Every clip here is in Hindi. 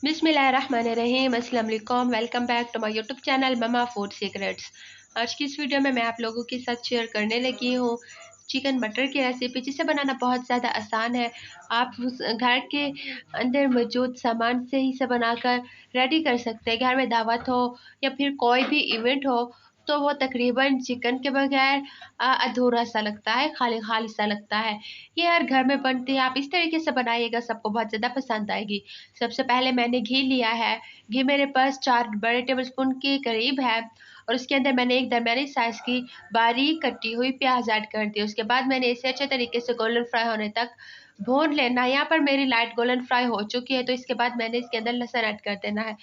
बिस्मिल्लाहिर्रहमानिर्रहीम, अस्सलाम वालेकुम। Welcome back to my YouTube channel Mama Food Secrets. आज की इस वीडियो में मैं आप लोगों के साथ शेयर करने लगी हूँ चिकन मटर की रेसिपी, जिसे बनाना बहुत ज़्यादा आसान है। आप उस घर के अंदर मौजूद सामान से ही इसे बनाकर रेडी कर सकते हैं। घर में दावत हो या फिर कोई भी इवेंट हो तो वो तकरीबन चिकन के बगैर अधूरा सा लगता है, खाली खाली सा लगता है। ये हर घर में बनती है, आप इस तरीके से बनाइएगा, सबको बहुत ज़्यादा पसंद आएगी। सबसे पहले मैंने घी लिया है। घी मेरे पास 4 बड़े टेबलस्पून के करीब है और उसके अंदर मैंने एक दरमियानी साइज़ की बारीक कटी हुई प्याज ऐड कर दी। उसके बाद मैंने इसे अच्छे तरीके से गोल्डन फ्राई होने तक भून लेना है। यहाँ पर मेरी लाइट गोल्डन फ्राई हो चुकी है, तो इसके बाद मैंने इसके अंदर लहसुन ऐड कर देना है।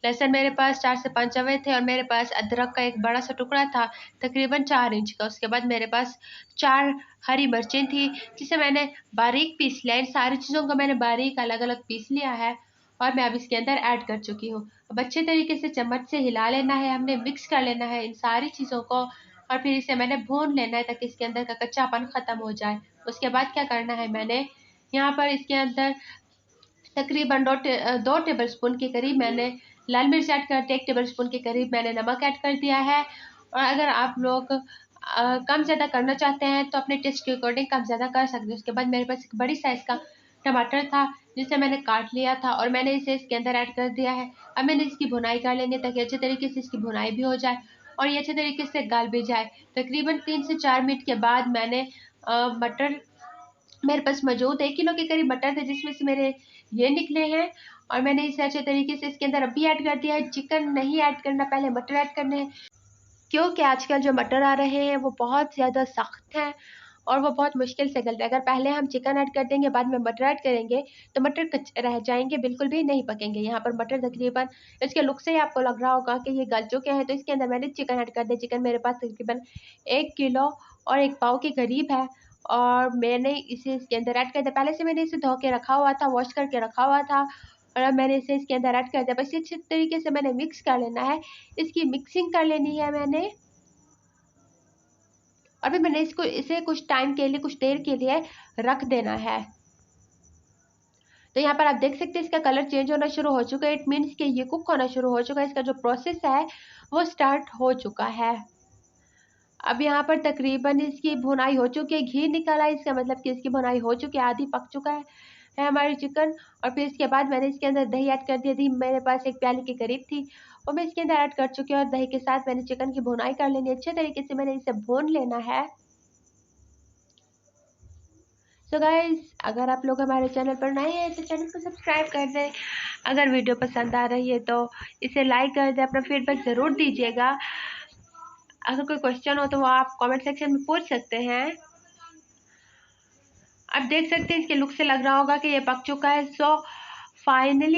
लहसुन मेरे पास 4 से 5 अवे थे और मेरे पास अदरक का एक बड़ा सा टुकड़ा था, तकरीबन 4 इंच का। उसके बाद मेरे पास 4 हरी मिर्चें थी, जिसे मैंने बारीक पीस लिया। इन सारी चीज़ों को मैंने बारीक अलग अलग पीस लिया है और मैं अब इसके अंदर ऐड कर चुकी हूँ। अब अच्छे तरीके से चम्मच से हिला लेना है, हमने मिक्स कर लेना है इन सारी चीज़ों को और फिर इसे मैंने भून लेना है ताकि इसके अंदर का कच्चापन ख़त्म हो जाए। उसके बाद क्या करना है, मैंने यहाँ पर इसके अंदर तकरीबन 2 टेबलस्पून के करीब मैंने लाल मिर्च ऐड कर दिया, 1 टेबलस्पून के करीब मैंने नमक ऐड कर दिया है। और अगर आप लोग कम ज़्यादा करना चाहते हैं तो अपने टेस्ट के अकॉर्डिंग कम ज़्यादा कर सकते हैं। उसके बाद मेरे पास एक बड़ी साइज़ का टमाटर था, जिसे मैंने काट लिया था और मैंने इसे इसके अंदर ऐड कर दिया है। अब मैंने इसकी भुनाई कर लेनी है ताकि अच्छे तरीके से इसकी भुनाई भी हो जाए और ये अच्छे तरीके से गल भी जाए। तकरीबन 3 से 4 मिनट के बाद मैंने मटर मेरे पास मौजूद 1 किलो के करीब मटर थे, जिसमें से मेरे ये निकले हैं और मैंने इसे अच्छे तरीके से इसके अंदर अभी ऐड कर दिया है। चिकन नहीं ऐड करना, पहले मटर ऐड करने हैं, क्योंकि आजकल जो मटर आ रहे हैं वो बहुत ज़्यादा सख्त हैं और वो बहुत मुश्किल से गलते हैं। अगर पहले हम चिकन ऐड कर देंगे, बाद में मटर ऐड करेंगे, तो मटर कच्चे रह जाएंगे, बिल्कुल भी नहीं पकेंगे। यहाँ पर मटर तकरीबन, इसके लुक से ही आपको लग रहा होगा कि ये गल चुके हैं, तो इसके अंदर मैंने चिकन ऐड कर दिया। चिकन मेरे पास तकरीबन 1 किलो और 1 पाव के करीब है और मैंने इसे इसके अंदर ऐड कर दिया। पहले से मैंने इसे धो के रखा हुआ था, वॉश करके रखा हुआ था और अब मैंने इसे इसके अंदर ऐड कर दिया। बस अच्छे तरीके से मैंने मिक्स कर लेना है, इसकी मिक्सिंग कर लेनी है मैंने। अभी मैंने इसे कुछ टाइम के लिए, कुछ देर के लिए रख देना है। तो यहाँ पर आप देख सकते हैं इसका कलर चेंज होना शुरू हो चुका है। इट मीन्स कि ये कुक होना शुरू हो चुका है, इसका जो प्रोसेस है वो स्टार्ट हो चुका है। अब यहाँ पर तकरीबन इसकी भुनाई हो चुकी है, घी निकला है, इसका मतलब कि इसकी भुनाई हो चुकी है, आधी पक चुका है हमारी चिकन। और फिर इसके बाद मैंने इसके अंदर दही ऐड कर दिया। दही मेरे पास 1 प्याली के करीब थी और मैं इसके अंदर ऐड कर चुकी हूँ और दही के साथ मैंने चिकन की भुनाई कर लेनी है। अच्छे तरीके से मैंने इसे भून लेना है। सो गाइज, अगर आप लोग हमारे चैनल पर नए हैं तो चैनल को सब्सक्राइब कर दें। अगर वीडियो पसंद आ रही है तो इसे लाइक कर दें। अपना फीडबैक ज़रूर दीजिएगा। अगर कोई क्वेश्चन हो तो वो आप कमेंट सेक्शन में पूछ सकते हैं। आप देख सकते हैं इसके लुक से लग रहा होगा कि ये पक चुका है। सो फाइनली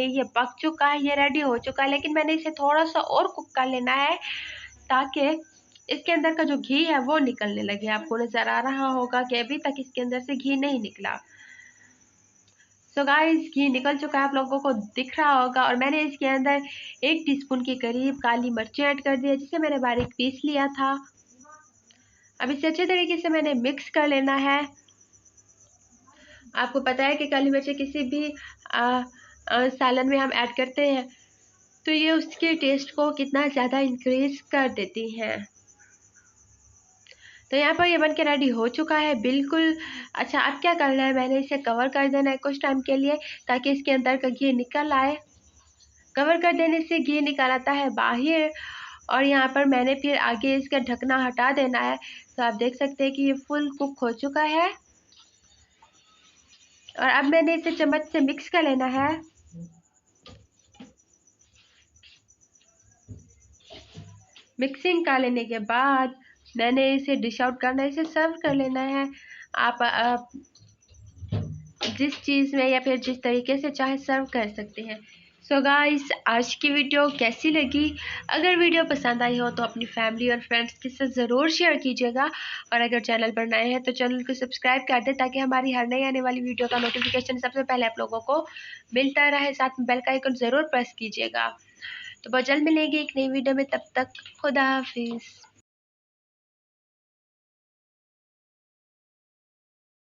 ये पक चुका है, ये रेडी हो चुका है। लेकिन मैंने इसे थोड़ा सा और कुक कर लेना है ताकि इसके अंदर का जो घी है वो निकलने लगे। आपको नज़र आ रहा होगा कि अभी तक इसके अंदर से घी नहीं निकला। सो गाइस, घी निकल चुका है, आप लोगों को दिख रहा होगा। और मैंने इसके अंदर 1 टीस्पून के करीब काली मिर्चें ऐड कर दी है, जिसे मैंने बारीक पीस लिया था। अब इसे अच्छे तरीके से मैंने मिक्स कर लेना है। आपको पता है कि काली मिर्चें किसी भी सालन में हम ऐड करते हैं तो ये उसके टेस्ट को कितना ज़्यादा इंक्रीज कर देती हैं। तो यहाँ पर ये बन के रेडी हो चुका है बिल्कुल। अच्छा, अब क्या करना है, मैंने इसे कवर कर देना है कुछ टाइम के लिए ताकि इसके अंदर का घी निकल आए। कवर कर देने से घी निकल आता है बाहर और यहाँ पर मैंने फिर आगे इसका ढकना हटा देना है। तो आप देख सकते हैं कि ये फुल कुक हो चुका है और अब मैंने इसे चम्मच से मिक्स कर लेना है। मिक्सिंग कर लेने के बाद मैंने इसे डिश आउट करना है, इसे सर्व कर लेना है। आप जिस चीज़ में या फिर जिस तरीके से चाहे सर्व कर सकते हैं। सो गाइस, आज की वीडियो कैसी लगी? अगर वीडियो पसंद आई हो तो अपनी फैमिली और फ्रेंड्स के साथ ज़रूर शेयर कीजिएगा और अगर चैनल पर नए हैं तो चैनल को सब्सक्राइब कर दें ताकि हमारी हर नई आने वाली वीडियो का नोटिफिकेशन सबसे पहले आप लोगों को मिलता रहे। साथ में बेल का आइकन ज़रूर प्रेस कीजिएगा। तो बहुत जल्द मिलेंगे एक नई वीडियो में, तब तक खुदा हाफिज़।